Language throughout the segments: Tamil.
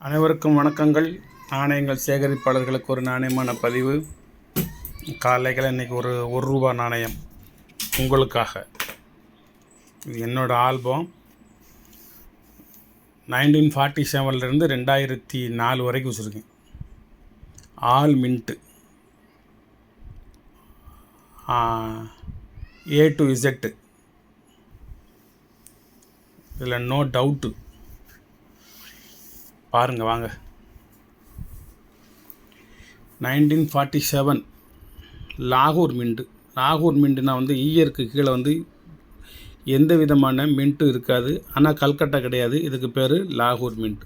அனைவருக்கும் வணக்கங்கள். நாணயங்கள் சேகரிப்பாளர்களுக்கு ஒரு நாணயமான பதிவு. காலையில் இன்றைக்கி ஒரு ரூபா நாணயம் உங்களுக்காக. இது என்னோடய ஆல்பம் 1947 2004 வரைக்கும் வச்சுருக்கேன். All mint A to Z. இதில் நோ டவுட்டு. பாருங்கள் வாங்க. 1947 லாகூர் மின்ட்டு. லாகூர் மின்ட்டுனா ஈயருக்கு கீழே எந்த விதமான மின்ட்டும் இருக்காது. ஆனால் கல்கட்டா கிடையாது. இதுக்கு பேர் லாகூர் மின்ட்.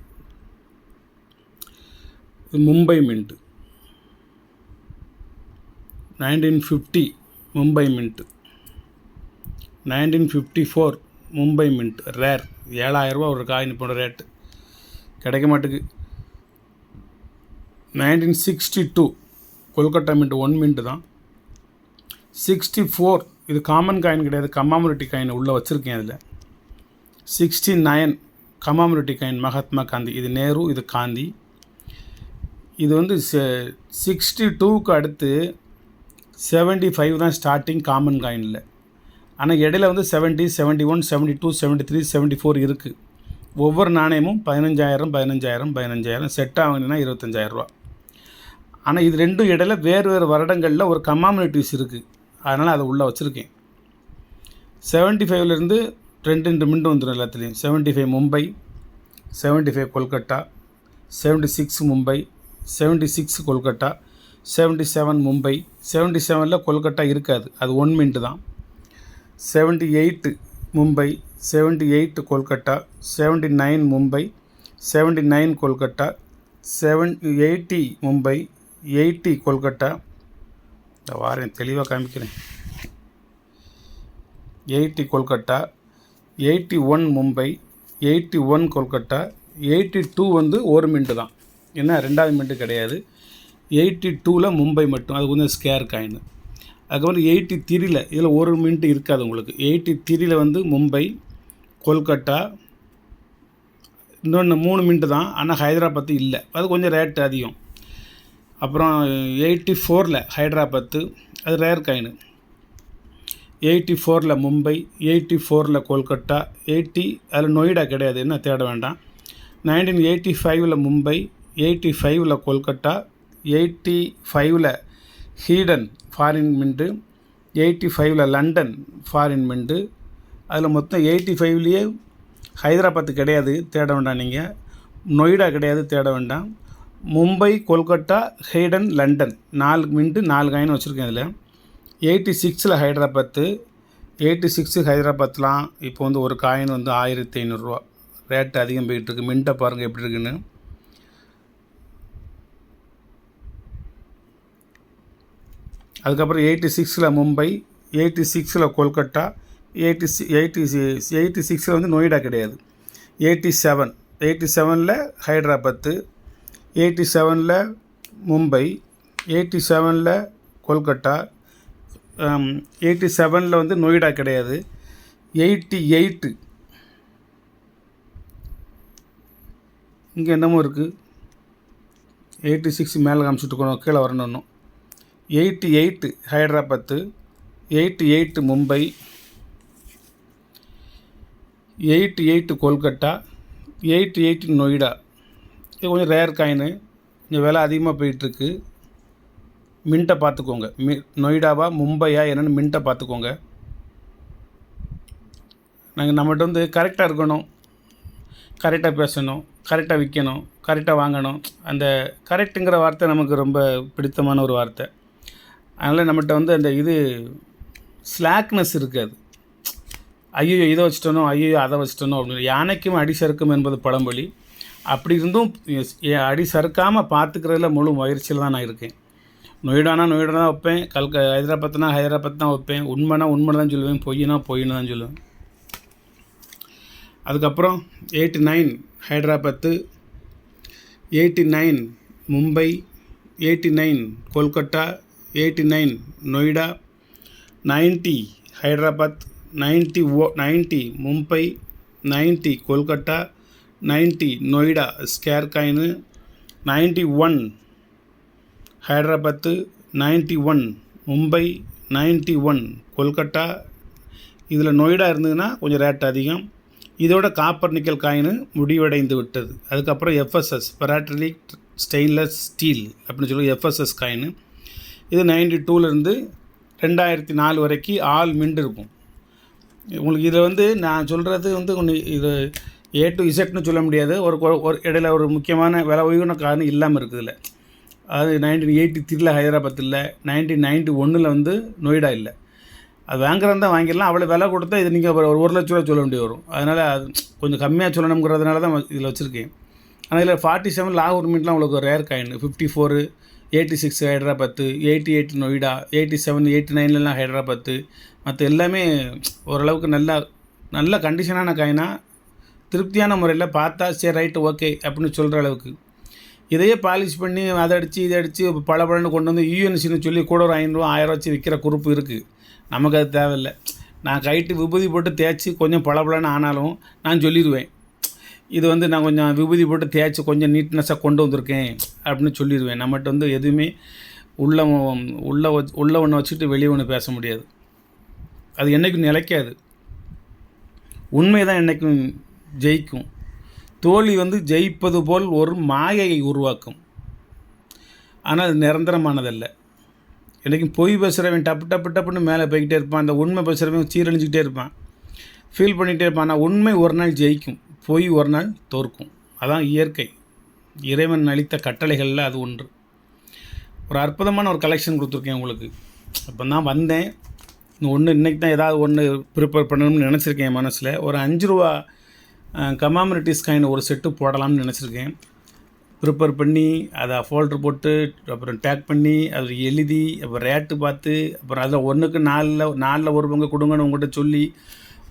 இது Mumbai mint. 1950 Mumbai mint. 1954 Mumbai mint. Rare. 7000 ரூபா ஒரு காயின் போன ரேட்டு கிடைக்க மாட்டுக்கு. 1962 கொல்கட்டா மின்ட் 1 மின்ட்டு தான். 64 இது காமன் காயின் கிடையாது, கமாமரேட்டிவ் காயின் உள்ளே வச்சுருக்கேன். அதில் 69 கமாமரேட்டிவ் காயின் மகாத்மா காந்தி. இது நேரு, இது காந்தி. இது 62க்கு அடுத்து 75 தான் ஸ்டார்டிங் காமன் காயினில். ஆனால் இடையில 70, 71, 72, 73, 74 இருக்குது. ஒவ்வொரு நாணயமும் 15,000 செட் ஆகுதுன்னா 25,000 ரூபா. ஆனால் இது ரெண்டும் இடையில வேறு வருடங்களில் ஒரு கமாமரேட்டிவ்ஸ் இருக்குது. அதனால் அதை உள்ளே வச்சுருக்கேன். 75லேருந்து 2 மின்ட்டு வந்துடும் எல்லாத்துலேயும். 75 மும்பை, 75 கொல்கட்டா, 76 மும்பை, 76 கொல்கட்டா, 77 மும்பை. 77ல் கொல்கட்டா இருக்காது, அது 1 மின்ட்டு தான். 78 மும்பை, 78 கொல்கட்டா, 79 மும்பை, 79 கொல்கட்டா, 80 மும்பை, 80 கொல்கட்டா. இந்த வாரம் தெளிவாக காமிக்கிறேன். 80 கொல்கட்டா, 81 மும்பை, 81 கொல்கட்டா, 82 ஒரு மின்ட்டு தான். ஏன்னா 2வது மின்ட்டு கிடையாது. 82ல் மும்பை மட்டும். அது கொஞ்சம் ஸ்கேர் காயின். அதுக்கப்புறம் 83ல் இதில் ஒரு மின்ட்டு இருக்காது உங்களுக்கு. 83ல் மும்பை, கொல்கட்டா, இன்னொன்று 3 மின்ட்டு தான். ஆனால் ஹைதராபாத்து இல்லை, அது கொஞ்சம் ரேட்டு அதிகம். அப்புறம் 84ல் ஹைதராபாத்து, அது ரேர் காயின். 84ல் மும்பை, 84ல் கொல்கட்டா, அதில் நொய்டா கிடையாது, என்ன தேட வேண்டாம். 1985ல் மும்பை, 85ல் கொல்கட்டா, 85ல் ஹீடன் ஃபாரின் மின்ட்டு, 85ல் லண்டன் ஃபாரின் மின்ட்டு. அதில் மொத்தம் 85லேயே ஹைதராபாத்து கிடையாது, தேட வேண்டாம். நீங்கள் நொய்டா கிடையாது, தேட வேண்டாம். Mumbai, Kolkata, Hayden, London 4 mint 4 coin வச்சுருக்கேன். அதில் 86ல் ஹைதராபாத்து. 86 ஹைதராபாத்லாம் இப்போ ஒரு காயின் 1500 ரூபா. ரேட்டு அதிகம் போயிட்டுருக்கு. மின்ட்டை பாருங்கள் எப்படி இருக்குன்னு. அதுக்கப்புறம் 86ல் மும்பை, 86ல் கொல்கட்டா, 86ல் நொய்டா கிடையாது. 87ல் ஹைதராபாத்து, 87ல் மும்பை, 87ல் கொல்கட்டா, 87ல் நொய்டா கிடையாது. 88 இங்கே என்னமோ இருக்குது. 86 மேலே காமிச்சிட்டு கீழே வரணும். 88 ஹைதராபாத்து, 88 மும்பை, 88 கொல்கட்டா, 88 நொய்டா. இது கொஞ்சம் ரேர் காயின், கொஞ்சம் விலை அதிகமாக போயிட்டுருக்கு. மின்ட்டை பார்த்துக்கோங்க. நொய்டாவா மும்பையா என்னென்னு மின்ட்டை பார்த்துக்கோங்க. நம்மகிட்ட கரெக்டாக இருக்கணும், கரெக்டாக பேசணும், கரெக்டாக விற்கணும், கரெக்டாக வாங்கணும். அந்த கரெக்டுங்கிற வார்த்தை நமக்கு ரொம்ப பிடித்தமான ஒரு வார்த்தை. அதனால் நம்மகிட்ட அந்த ஸ்லாக்னஸ் இருக்காது. ஐயோ இதை வச்சுட்டனோ, ஐயோ அதை வச்சுட்டனோ அப்படின்னு. யானைக்கும் அடி சறுக்கும் என்பது பழமொழி. அப்படி இருந்தும் அடி சறுக்காமல் பார்த்துக்கிறதுல முழு முயற்சியில் தான் நான் இருக்கேன். நொய்டானா நொய்டா தான் வைப்பேன், ஹைதராபாத்னா ஹைதராபாத் தான் வைப்பேன். உண்மைனா உண்மை தான் சொல்லுவேன், பொய்னா பொய்னு தான் சொல்லுவேன். அதுக்கப்புறம் 89 ஹைதராபாத்து, 89 மும்பை, 89 கொல்கட்டா, 89 நொய்டா, 90 ஹைதராபாத், 90 மும்பை, 90 கொல்கட்டா, 90 நொய்டா ஸ்கேர் காயின், 91 ஹைதராபாத்து, 91 மும்பை, 91 கொல்கட்டா. இதில் நொய்டா இருந்ததுன்னா கொஞ்சம் ரேட் அதிகம். இதோட காப்பர் நிக்கல் காயின் முடிவடைந்து விட்டது. அதுக்கப்புறம் எஃப்எஸ்எஸ் ஃபெராட்ரிலிக் ஸ்டெயின்லெஸ் ஸ்டீல் அப்படின்னு சொல்லி எஃப்எஸ்எஸ் காயின். இது 92லேருந்து 2004 வரைக்கும் ஆல் மின்ட் இருக்கும். உங்களுக்கு இதில் நான் சொல்கிறது ஒன்று இது A to Zன்னு சொல்ல முடியாது. ஒரு இடையில ஒரு முக்கியமான விலை உயர்ந்த காரணம் இல்லாமல் இருக்குது இல்லை. அது 1983 ஹைதராபாத் இல்லை, 1991 நொய்டா இல்லை. அது வாங்குறது தான் வாங்கிடலாம். அவ்வளோ விலை கொடுத்தா இது நீங்கள் ஒரு 1 லட்ச ரூபா சொல்ல வேண்டி வரும். அதனால் அது கொஞ்சம் கம்மியாக சொல்லணுங்கிறதுனால தான் இதில் வச்சுருக்கேன். ஆனால் இதில் 47 லாகூர் மின்ட்லாம் உங்களுக்கு ரேர் காயின். 54 86 ஹைதராபாத்து, 88 நொய்டா, 87 89லாம் ஹைதராபாத்து. மற்ற எல்லாமே ஓரளவுக்கு நல்ல கண்டிஷனான காயினாக திருப்தியான முறையில் பார்த்தா சரி ரைட்டு ஓகே அப்படின்னு சொல்கிற அளவுக்கு. இதையே பாலிஷ் பண்ணி அதை அடித்து இதை அடித்து பளபளன்னு கொண்டு வந்து யூஎன்சின்னு சொல்லி கூட ஒரு 500 1000 வச்சு விற்கிற குரூப்பு இருக்குது. நமக்கு அது தேவையில்லை. நான் கைட்டு விபூதி போட்டு தேய்ச்சி கொஞ்சம் பளபளன்னு ஆனாலும் நான் சொல்லிடுவேன், இது நான் கொஞ்சம் விபூதி போட்டு தேய்ச்சி கொஞ்சம் நீட்னஸாக கொண்டு வந்திருக்கேன் அப்படின்னு சொல்லிடுவேன். நம்மகிட்ட எதுவுமே உள்ள ஒன்று வச்சுட்டு வெளியே ஒன்று பேச முடியாது. அது என்றைக்கும் நிலைக்காது. உண்மை தான் என்றைக்கும் ஜெயிக்கும். தோல்வி ஜெயிப்பது போல் ஒரு மாயையை உருவாக்கும். ஆனால் அது நிரந்தரமானதல்ல. என்றைக்கும் பொய் பேசுகிறவன் டப்புன்னு மேலே போய்கிட்டே இருப்பான். அந்த உண்மை பேசுகிறவன் சீரழிஞ்சிக்கிட்டே இருப்பான், ஃபீல் பண்ணிகிட்டே இருப்பான். ஆனால் உண்மை ஒரு நாள் ஜெயிக்கும், பொய் ஒரு நாள் தோற்கும். அதான் இயற்கை, இறைவன் அளித்த கட்டளைகளில் அது ஒன்று. ஒரு அற்புதமான ஒரு கலெக்ஷன் கொடுத்துருக்கேன் உங்களுக்கு. அப்போ தான் வந்தேன். இன்றைக்கி தான் ஏதாவது ஒன்று ப்ரிப்பேர் பண்ணணும்னு நினச்சிருக்கேன் என் மனசில். ஒரு 5 ரூபா கமாமினிட்டிஸ் காயின் ஒரு செட்டு போடலாம்னு நினச்சிருக்கேன். ப்ரிப்பேர் பண்ணி அதை ஃபோல்டர் போட்டு அப்புறம் டேக் பண்ணி அதை எழுதி அப்புறம் ரேட்டு பார்த்து அப்புறம் அதில் 1க்கு 4 ஒரு பங்கு கொடுங்கன்னு உங்கள்கிட்ட சொல்லி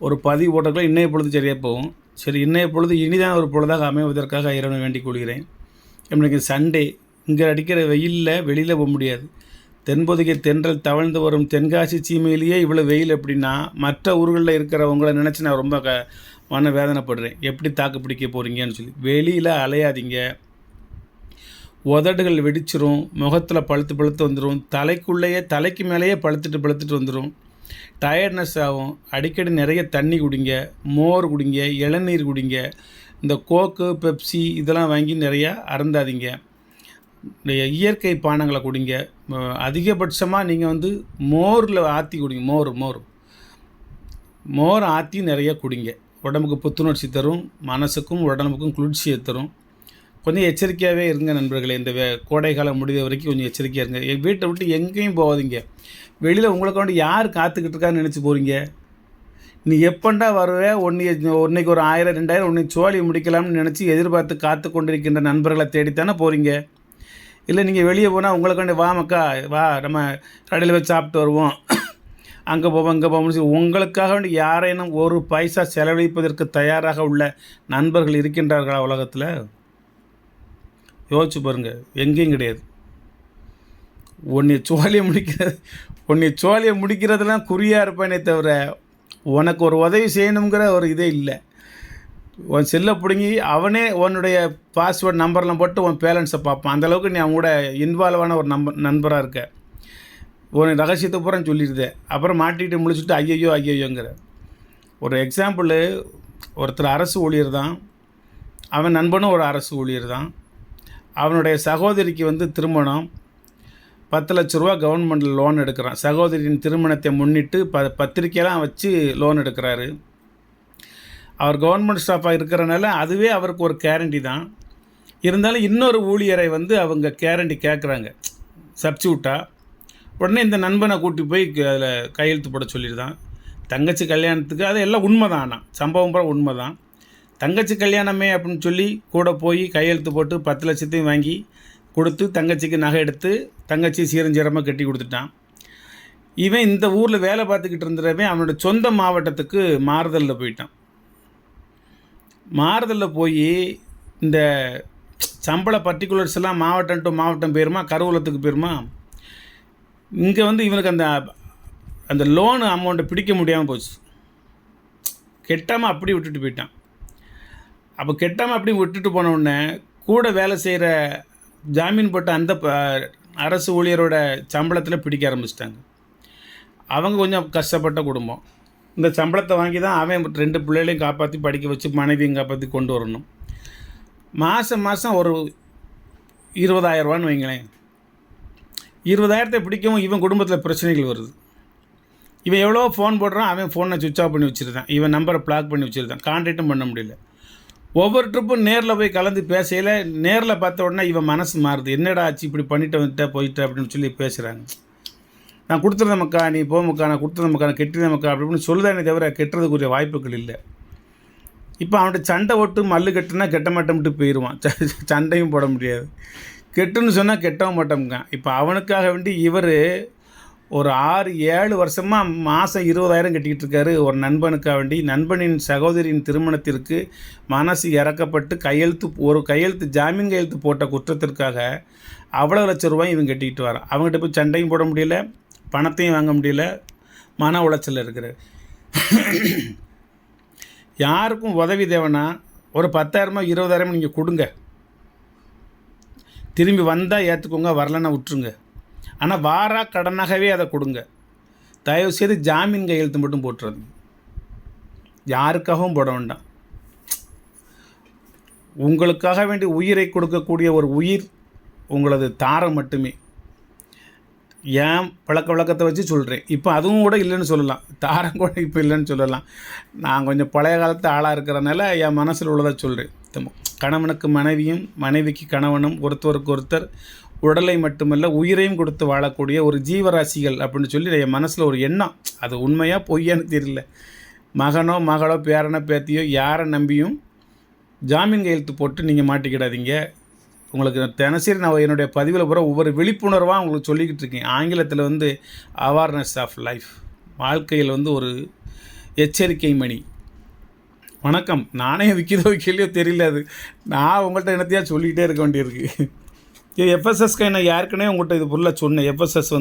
ஒரு பதிவு போட்டக்குள்ள இன்றைய பொழுது சரியாக போகும். சரி, இன்றைய பொழுது இனிதான் ஒரு பொழுதாக அமைவதற்காக இறைவனை வேண்டிக் கொள்கிறேன். இன்றைக்கு சண்டே, இங்கே அடிக்கிற வெயிலில் வெளியில் போக முடியாது. தென்பொதிகை தென்றல் தவழ்ந்து வரும் தென்காசி சீமையிலேயே இவ்வளோ வெயில் அப்படின்னா மற்ற ஊர்களில் இருக்கிறவங்கள நினச்சி நான் ரொம்ப மன வேதனைப்படுறேன். எப்படி தாக்கு பிடிக்க போகிறீங்கன்னு சொல்லி. வெளியில் அலையாதீங்க. உதடுகள் வெடிச்சிரும், முகத்தில் பழுத்து வந்துடும், தலைக்கு மேலேயே பழுத்துட்டு வந்துடும், டயர்ட்னஸ் ஆகும். அடிக்கடி நிறைய தண்ணி குடிங்க, மோர் குடிங்க, இளநீர் குடிங்க. இந்த கோக்கு பெப்சி இதெல்லாம் வாங்கி நிறையா அருந்தாதீங்க. இயற்கை பானங்களை குடிங்க. அதிகபட்சமாக நீங்கள் மோரில் ஆற்றி குடிங்க. மோர் ஆற்றி நிறைய குடிங்க. உடம்புக்கு புத்துணர்ச்சி தரும், மனசுக்கும் உடம்புக்கும் குளிர்ச்சியை தரும். கொஞ்சம் எச்சரிக்கையாகவே இருங்க நண்பர்களே. இந்த கோடை காலம் முடிந்த வரைக்கும் கொஞ்சம் எச்சரிக்கையாக இருங்க. வீட்டை விட்டு எங்கேயும் போகாதீங்க. வெளியில் உங்களுக்கு யார் காத்துக்கிட்டு இருக்கான்னு நினச்சி போகிறீங்க? நீ எப்பண்டா வருவேன், ஒன்றைக்கு ஒரு 1000 2000 ஒன்றை சோழி முடிக்கலாம்னு நினச்சி எதிர்பார்த்து காத்து கொண்டிருக்கின்ற நண்பர்களை தேடித்தானே போகிறீங்க. இல்லை நீங்கள் வெளியே போனால் உங்களுக்காண்டி வா மக்கா வா நம்ம கடையில் வச்சு சாப்பிட்டு வருவோம், அங்கே போவோம்னு சொல்லி உங்களுக்காக வேண்டி யாரேனும் ஒரு பைசா செலவழிப்பதற்கு தயாராக உள்ள நண்பர்கள் இருக்கின்றார்களா உலகத்தில்? யோசிச்சு பாருங்கள். எங்கேயும் கிடையாது. உன்னை சோழியை முடிக்கிறதுலாம் குறியாக இருப்பேனே தவிர உனக்கு ஒரு உதவி செய்யணுங்கிற ஒரு இதே இல்லை. உன் செல்லை பிடுங்கி அவனே உன்னுடைய பாஸ்வேர்டு நம்பர்லாம் போட்டு உன் பேலன்ஸை பார்ப்பான். அந்தளவுக்கு நீ அவங்க கூட இன்வால்வான ஒரு நண்பராக இருக்க. உன் ரகசியத்தை பூரா சொல்லிடுது. அப்புறம் மாட்டிகிட்டு முழிச்சுட்டு ஐயோங்கிற ஒரு எக்ஸாம்பிள். ஒருத்தர் அரசு ஊழியர் தான், அவன் நண்பனும் ஒரு அரசு ஊழியர் தான். அவனுடைய சகோதரிக்கு திருமணம், 10 லட்ச ரூபா கவர்மெண்டில் லோன் எடுக்கிறான். சகோதரியின் திருமணத்தை முன்னிட்டு பத்திரிக்கையெல்லாம் வச்சு லோன் எடுக்கிறாரு. அவர் கவர்மெண்ட் ஸ்டாஃபாக இருக்கிறனால அதுவே அவருக்கு ஒரு கேரண்டி தான். இருந்தாலும் இன்னொரு ஊழியரை அவங்க கேரண்டி கேட்குறாங்க சப்ஸ்டியூட்டாக. உடனே இந்த நண்பனை கூட்டி போய் அதில் கையெழுத்து போட சொல்லிடுதான். தங்கச்சி கல்யாணத்துக்கு அது எல்லாம் உண்மை தான். ஆனால் சம்பவம் பூரா உண்மை தான். தங்கச்சி கல்யாணமே அப்படின்னு சொல்லி கூட போய் கையெழுத்து போட்டு 10 லட்சத்தையும் வாங்கி கொடுத்து தங்கச்சிக்கு நகை எடுத்து தங்கச்சி சீரஞ்சீரமாக கட்டி கொடுத்துட்டான். இவன் இந்த ஊரில் வேலை பார்த்துக்கிட்டு இருந்தவன் அவனோட சொந்த மாவட்டத்துக்கு மாறுதலில் போயிட்டான். மாறுதலில் போய் இந்த சம்பள பர்டிகுலர்ஸ் எல்லாம் மாவட்டம் டு மாவட்டம் போயிருமா, கருவூலத்துக்கு போயிருமா. இங்கே இவனுக்கு அந்த லோனு அமௌண்ட்டை பிடிக்க முடியாமல் போச்சு. கெட்டாமல் அப்படி விட்டுட்டு போயிட்டான். அப்போ கெட்டாமல் அப்படி விட்டுட்டு போன உடனே கூட வேலை செய்கிற ஜாமீன் போட்ட அந்த அரசு ஊழியரோட சம்பளத்தில் பிடிக்க ஆரம்பிச்சிட்டாங்க. அவங்க கொஞ்சம் கஷ்டப்பட்ட குடும்பம். இந்த சம்பளத்தை வாங்கி தான் அவன் 2 பிள்ளைகளையும் காப்பாற்றி படிக்க வச்சு மனைவியும் காப்பாற்றி கொண்டு வரணும். மாதம் ஒரு 20,000 வைங்களேன். 20,000 பிடிக்கவும் இவன் குடும்பத்தில் பிரச்சனைகள் வருது. இவன் எவ்வளோ ஃபோன் போடுறான், அவன் ஃபோனை சுவிட்ச் ஆஃப் பண்ணி வச்சுருந்தான், இவன் நம்பரை பிளாக் பண்ணி வச்சுருந்தான், கான்டாக்டும் பண்ண முடியல. ஒவ்வொரு ட்ரிப்பும் நேரில் போய் கலந்து பேசையில் நேரில் பார்த்த உடனே இவன் மனசு மாறுது. என்னடா ஆச்சு, இப்படி பண்ணிட்டு வந்துட்ட போயிட்ட அப்படின்னு சொல்லி பேசுகிறாங்க. நான் கொடுத்துருந்தேன் நீ போமக்கா, நான் கொடுத்துருந்தேன் நான் கெட்டிருந்தேன் அப்படின்னு சொல்லுதானே தவிர கெட்டுறதுக்குரிய வாய்ப்புகள் இல்லை. இப்போ அவன்கிட்ட சண்டை ஓட்டு மல்லு கட்டுனா கெட்ட மாட்டோம்ட்டு போயிடுவான். சண்டையும் போட முடியாது. கெட்டுன்னு சொன்னால் கெட்டவும் மாட்டோம்ங்க. இப்போ அவனுக்காக வேண்டி இவர் ஒரு 6-7 வருஷமாக மாதம் 20,000 கட்டிக்கிட்டு இருக்காரு ஒரு நண்பனுக்காக வேண்டி. நண்பனின் சகோதரியின் திருமணத்திற்கு மனசு இறக்கப்பட்டு கையெழுத்து ஜாமீன் கையெழுத்து போட்ட குற்றத்திற்காக அவ்வளோ லட்ச ரூபாய் இவன் கட்டிக்கிட்டு வரான். அவங்ககிட்ட போய் சண்டையும் போட முடியல, பணத்தையும் வாங்க முடியல, மன உளைச்சல் இருக்கிறார். யாருக்கும் உதவி தேவைன்னா ஒரு 10,000 20,000 நீங்கள் கொடுங்க, திரும்பி வந்தால் ஏற்றுக்கோங்க, வரலன்னா விட்டுருங்க. ஆனால் வாரா கடனாகவே அதை கொடுங்க. தயவுசெய்து ஜாமீன் கையெழுத்து மட்டும் போட்டுறது, யாருக்காகவும் போட வேண்டாம். உங்களுக்காக வேண்டி உயிரை கொடுக்கக்கூடிய ஒரு உயிர் உங்களது தாரம் மட்டுமே. ஏன் வழக்கத்தை வச்சு சொல்கிறேன். இப்போ அதுவும் கூட இல்லைன்னு சொல்லலாம், தாரம் கூட இப்போ இல்லைன்னு சொல்லலாம். நான் கொஞ்சம் பழைய காலத்து ஆளாக இருக்கிறனால என் மனசில் உள்ளதை சொல்கிறேன். கணவனுக்கு மனைவியும் மனைவிக்கு கணவனும் ஒருத்தருக்கு ஒருத்தர் உடலை மட்டுமல்ல உயிரையும் கொடுத்து வாழக்கூடிய ஒரு ஜீவராசிகள் அப்படின்னு சொல்லி என் மனசில் ஒரு எண்ணம். அது உண்மையாக பொய்யான்னு தெரியல. மகனோ மகளோ பேரனோ பேத்தியோ யாரை நம்பியும் ஜாமீன் கையெழுத்து போட்டு நீங்கள் மாட்டிக்கிடாதீங்க. உங்களுக்கு தினசரி நான் என்னுடைய பதிவில் பூரா ஒவ்வொரு விழிப்புணர்வாக உங்களுக்கு சொல்லிக்கிட்டு இருக்கேன். ஆங்கிலத்தில் அவேர்னஸ் ஆஃப் லைஃப், வாழ்க்கையில் ஒரு எச்சரிக்கை மணி. வணக்கம். நானே வைக்கலையோ தெரியல, அது நான் உங்கள்கிட்ட என்னத்தையாக சொல்லிக்கிட்டே இருக்க வேண்டியிருக்கு. இது எஃப்எஸ்எஸ்க்கு நான் ஏற்கனவே உங்கள்கிட்ட இது ஃபுல்லாக சொன்னேன். எஃப்எஸ்எஸ்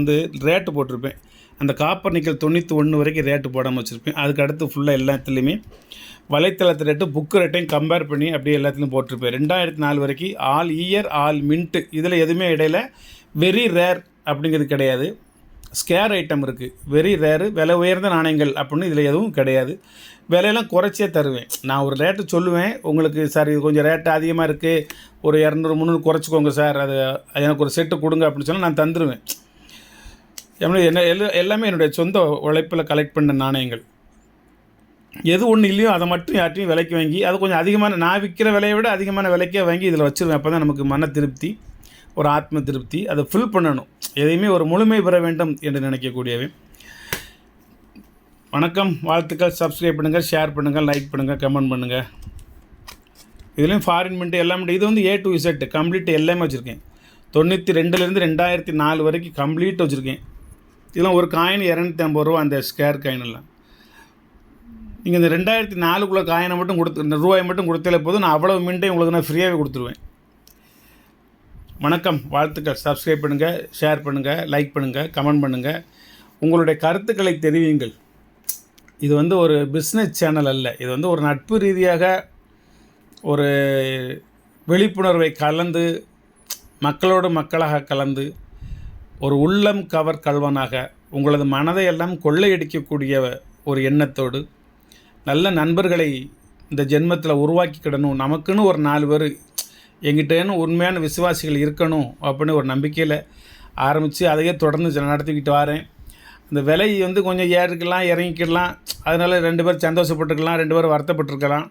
ரேட்டு போட்டிருப்பேன். அந்த காப்பர் நிக்கல் 91 வரைக்கும் ரேட்டு போடாமல் வச்சுருப்பேன். அதுக்கு அடுத்து ஃபுல்லாக எல்லாத்துலேயுமே வலைத்தளத்து ரேட்டு புக்கு ரேட்டையும் கம்பேர் பண்ணி அப்படியே எல்லாத்துலையும் போட்டிருப்பேன். 2004 வரைக்கும் ஆல் இயர் ஆல் மின்ட்டு, இதில் எதுவுமே இடையில வெரி ரேர் அப்படிங்கிறது கிடையாது. ஸ்கேர் ஐட்டம் இருக்குது, வெரி ரேரு, விலை உயர்ந்த நாணயங்கள் அப்படின்னு இதில் எதுவும் கிடையாது. விலையெல்லாம் குறைச்சே தருவேன். நான் ஒரு ரேட்டு சொல்லுவேன் உங்களுக்கு, சார் இது கொஞ்சம் ரேட்டு அதிகமாக இருக்குது, ஒரு 200-300 குறைச்சிக்கோங்க சார், அது எனக்கு ஒரு செட்டு கொடுங்க அப்படின்னு சொன்னால் நான் தந்துடுவேன். எல்லாமே என்னுடைய சொந்த உழைப்பில் கலெக்ட் பண்ண நாணயங்கள். எது ஒன்று இல்லையோ அதை மட்டும் யார்ட்டையும் விலைக்கு வாங்கி, அது கொஞ்சம் அதிகமான, நான் விற்கிற விலையை விட அதிகமான விலைக்கே வாங்கி இதில் வச்சுருவேன். அப்போ தான் நமக்கு மன திருப்தி, ஒரு ஆத்ம திருப்தி. அதை ஃபில் பண்ணணும், எதையுமே ஒரு முழுமை பெற வேண்டும் என்று நினைக்கக்கூடியவை. வணக்கம், வாழ்த்துக்கள். சப்ஸ்கிரைப் பண்ணுங்கள், ஷேர் பண்ணுங்கள், லைக் பண்ணுங்கள், கமெண்ட் பண்ணுங்கள். இதுலேயும் ஃபாரின் மின்ட்டு எல்லாமே இது A to Z கம்ப்ளீட் எல்லாமே வச்சுருக்கேன். 92லேருந்து 2004 வரைக்கும் கம்ப்ளீட் வச்சுருக்கேன். இதெல்லாம் ஒரு காயின் 250 ரூபா, அந்த ஸ்கேர் காயினெல்லாம். நீங்கள் இந்த 2004 காயினை மட்டும் இந்த ரூபாயை மட்டும் கொடுத்தாலே போதும், நான் அவ்வளோ மின்ட்டையும் உங்களுக்கு நான் ஃப்ரீயாகவே கொடுத்துருவேன். வணக்கம், வாழ்த்துக்கள். சப்ஸ்கிரைப் பண்ணுங்கள், ஷேர் பண்ணுங்கள், லைக் பண்ணுங்கள், கமெண்ட் பண்ணுங்கள், உங்களுடைய கருத்துக்களை தெரிவியுங்கள். இது ஒரு பிஸ்னஸ் சேனல் அல்ல, இது ஒரு நட்பு ரீதியாக ஒரு விழிப்புணர்வை கலந்து, மக்களோடு மக்களாக கலந்து, ஒரு உள்ளம் கவர் கல்வனாக உங்களது மனதை எல்லாம் கொள்ளையடிக்கக்கூடிய ஒரு எண்ணத்தோடு நல்ல நண்பர்களை இந்த ஜென்மத்தில் உருவாக்கிக்கிடணும். நமக்குன்னு ஒரு 4 பேர் எங்கிட்டேன்னு உண்மையான விசுவாசிகள் இருக்கணும் அப்படின்னு ஒரு நம்பிக்கையில் ஆரம்பித்து அதையே தொடர்ந்து நடத்திக்கிட்டு வரேன். அந்த விலை கொஞ்சம் ஏறிக்கலாம் இறங்கிக்கலாம், அதனால் 2 பேர் சந்தோஷப்பட்டுருக்கலாம், 2 பேர் வருத்தப்பட்டிருக்கலாம்.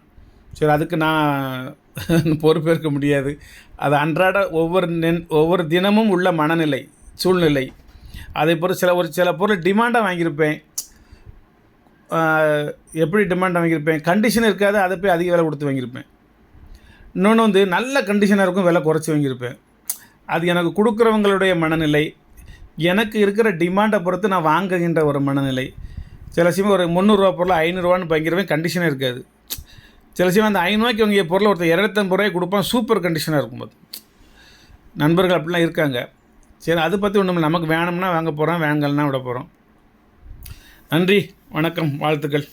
சரி, அதுக்கு நான் பொறுப்பேற்க முடியாது. அது அன்றாட ஒவ்வொரு தினமும் உள்ள மனநிலை, சூழ்நிலை. அதே போல் சில பொருள் டிமாண்டாக வாங்கியிருப்பேன். எப்படி டிமாண்டாக வாங்கியிருப்பேன், கண்டிஷன் இருக்காது, அதை போய் அதிக விலை கொடுத்து வாங்கியிருப்பேன். இன்னொன்று நல்ல கண்டிஷனாக இருக்கும், விலை குறைச்சி வாங்கியிருப்பேன். அது எனக்கு கொடுக்குறவங்களுடைய மனநிலை, எனக்கு இருக்கிற டிமாண்டை பொறுத்து நான் வாங்குகின்ற ஒரு மனநிலை. சில சமயம் ஒரு 300 ரூபா பொருள் 500 ரூபான்னு வாங்கிடுவேன், கண்டிஷனே இருக்காது. சில சமயம் அந்த 500 ரூபாய்க்கு வாங்கிய பொருள் ஒருத்தர் 250 ரூபாய்க்கு கொடுப்பான், சூப்பர் கண்டிஷனாக இருக்கும்போது. நண்பர்கள் அப்படிலாம் இருக்காங்க. சரி, அதை பற்றி ஒன்றும் நமக்கு வேணும்னா வாங்க போகிறோம், வேங்கல்னா விட போகிறோம். நன்றி, வணக்கம், வாழ்த்துக்கள்.